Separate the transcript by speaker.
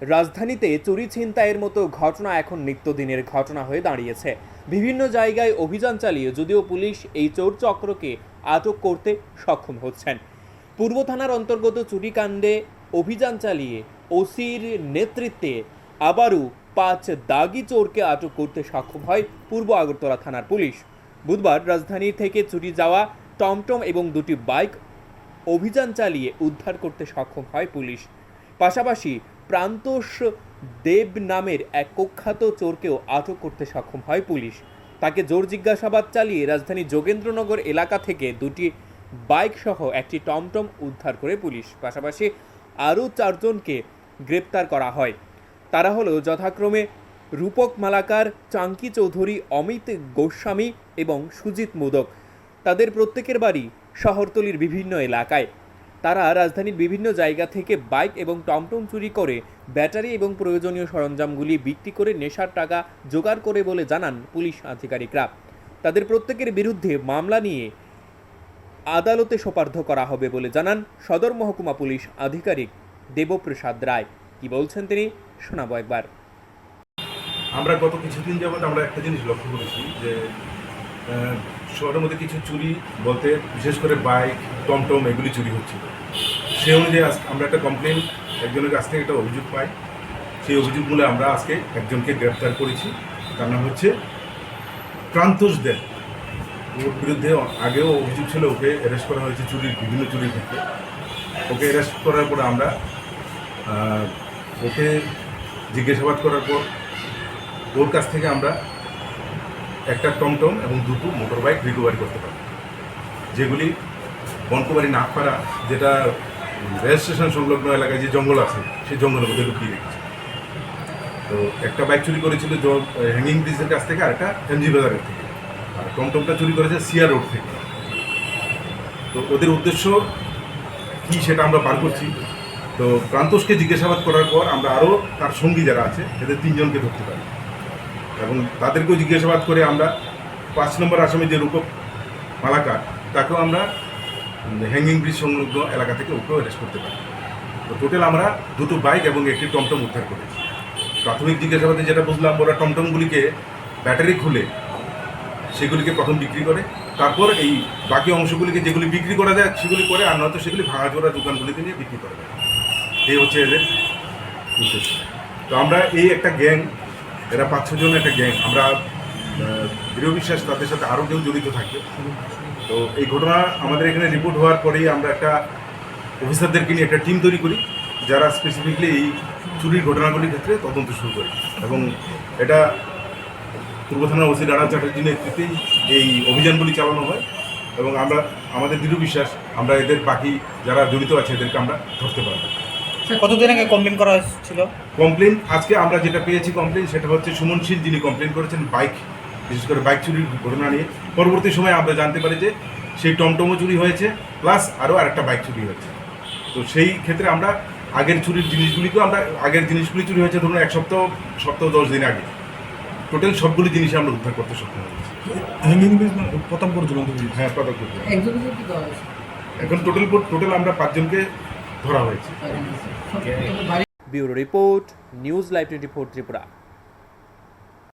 Speaker 1: রাজধানীতে চুরি ছিনতাইয়ের মতো ঘটনা এখন নিত্যদিনের ঘটনা হয়ে দাঁড়িয়েছে। বিভিন্ন জায়গায় অভিযান চালিয়ে যদিও পুলিশ এই চোর চক্রকে আটক করতে সক্ষম হচ্ছেন। পূর্ব থানার অন্তর্গত চুরিকাণ্ডে অভিযান চালিয়ে ওসির নেতৃত্বে আবারও 5 দাগি চোরকে আটক করতে সক্ষম হয় পূর্ব আগরতলা থানার পুলিশ। বুধবার রাজধানী থেকে চুরি যাওয়া টমটম এবং 2টি বাইক অভিযান চালিয়ে উদ্ধার করতে সক্ষম হয় পুলিশ। পাশাপাশি প্রান্তোষ দেব নামের এক কুখ্যাত চোরকেও আটক করতে সক্ষম হয় পুলিশ। তাকে জোর জিজ্ঞাসাবাদ চালিয়ে রাজধানী যোগেন্দ্রনগর এলাকা থেকে 2টি বাইক সহ একটি টমটম উদ্ধার করে পুলিশ। পাশাপাশি আরও 4 জনকে গ্রেপ্তার করা হয়। তারা হলো যথাক্রমে রূপক মালাকার, চাঙ্কি চৌধুরী, অমিত গোস্বামী এবং সুজিত মোদক। তাদের প্রত্যেকের বাড়ি শহরতলির বিভিন্ন এলাকায়। তারা রাজধানীর বিভিন্ন জায়গা থেকে বাইক এবং টমটম চুরি করে ব্যাটারি এবং প্রয়োজনীয় সরঞ্জামগুলি বিক্রি করে নেশার টাকা জোগাড় করে বলে জানান পুলিশ আধিকারিকরা। তাদের প্রত্যেকের বিরুদ্ধে মামলা নিয়ে আদালতে সোপর্দ করা হবে বলে জানান সদর মহকুমা পুলিশ আধিকারিক দেবপ্রসাদ রায়। কি বলছেন তিনি শোনাবো একবার।
Speaker 2: আমরা গত কিছুদিন যাবৎ আমরা একটা জিনিস লক্ষ্য করেছি যে শহরের মধ্যে কিছু চুরি বলতে বিশেষ করে বাইক, টমটম এগুলি চুরি হচ্ছিল। সেই অনুযায়ী আমরা একটা কমপ্লেন একজনের কাছ থেকে একটা অভিযোগ পাই। সেই অভিযোগগুলো আমরা আজকে একজনকে গ্রেপ্তার করেছি। তার নাম হচ্ছে প্রান্তোষ দেব। ওর বিরুদ্ধে আগেও অভিযোগ ছিল, ওকে অ্যারেস্ট করা হয়েছে বিভিন্ন চুরির ক্ষেত্রে। ওকে অ্যারেস্ট করার পর আমরা ওকে জিজ্ঞাসাবাদ করার পর ওর কাছ থেকে আমরা একটা টমটম এবং 2টো মোটর বাইক রিকভারি করতে পারি, যেগুলি বনকুমারী নাগপাড়া, যেটা রেল স্টেশন সংলগ্ন এলাকায় যে জঙ্গল আছে সেই জঙ্গলের মধ্যে লুকিয়ে রেখেছে। তো একটা বাইক চুরি করেছিল হ্যাঙ্গিং ব্রিজের কাছ থেকে, আর একটা এমজি বাজারের থেকে, আর টমটমটা চুরি করেছে সিয়া রোড থেকে। তো ওদের উদ্দেশ্য কী সেটা আমরা পার করছি। তো প্রান্তোষকে জিজ্ঞাসাবাদ করার পর আমরা আরও তার সঙ্গী যারা আছে এদের 3 জনকে ধরতে পারি এবং তাদেরকেও জিজ্ঞাসাবাদ করে আমরা 5 নম্বর আসামি যে রূপক মালাকার, তাকেও আমরা হ্যাঙ্গিং ব্রিজ সংলগ্ন এলাকা থেকে ওকেও অ্যারেস্ট করতে পারি। তো টোটাল আমরা 2টো বাইক এবং একটি টমটম উদ্ধার করেছি। প্রাথমিক জিজ্ঞাসাবাদে যেটা বুঝলাম, ওরা টমটমগুলিকে ব্যাটারি খুলে সেগুলিকে প্রথম বিক্রি করে, তারপর এই বাকি অংশগুলিকে যেগুলি বিক্রি করা যায় সেগুলি করে, আর নয়তো সেগুলি ভাঙাচোরা দোকানগুলিতে নিয়ে বিক্রি করা যায়। এই হচ্ছে এদের উদ্দেশ্য। তো আমরা এই একটা গ্যাং, এরা 5-6 জন একটা গ্যাং, আমরা দৃঢ় বিশ্বাস তাদের সাথে আরও কেউ জড়িত থাকে। তো এই ঘটনা আমাদের এখানে রিপোর্ট হওয়ার পরেই আমরা একটা অফিসারদেরকে নিয়ে একটা টিম তৈরি করি, যারা স্পেসিফিকলি এই চুরির ঘটনাগুলির ক্ষেত্রে তদন্ত শুরু করে। এবং এটা পূর্ব থানার ওসি রানা চ্যাটার্জির নেতৃত্বেই এই অভিযানগুলি চালানো হয় এবং আমাদের দৃঢ় বিশ্বাস আমরা এদের বাকি যারা জড়িত আছে এদেরকে আমরা ধরতে পারবো।
Speaker 3: কতদিন আগে কমপ্লেন করা হয়েছিল?
Speaker 2: কমপ্লেন আজকে আমরা যেটা পেয়েছি কমপ্লেন, সেটা হচ্ছে সুমন শীল, যিনি কমপ্লেন করেছেন বাইক, বিশেষ করে বাইক চুরির ঘটনা নিয়ে। পরবর্তী সময়ে আমরা জানতে পারি যে সেই টমটমও চুরি হয়েছে, প্লাস আরও আরেকটা বাইক চুরি হয়েছে। তো সেই ক্ষেত্রে আমরা আগের চুরির জিনিসগুলিকেও আগের জিনিসগুলি চুরি হয়েছে ধরুন 1 সপ্তাহ 10 দিন আগে, টোটাল সবগুলি জিনিসই আমরা উদ্ধার করতে সক্ষম হয়েছি।
Speaker 4: হ্যাঙ্গিং ব্রিজ প্রথম পর্যন্ত?
Speaker 2: হ্যাঁ, প্রথম পর্যন্ত। এখন টোটাল আমরা 5 জনকে ধরা হয়েছে।
Speaker 1: Bureau report, news live 24 Tripura.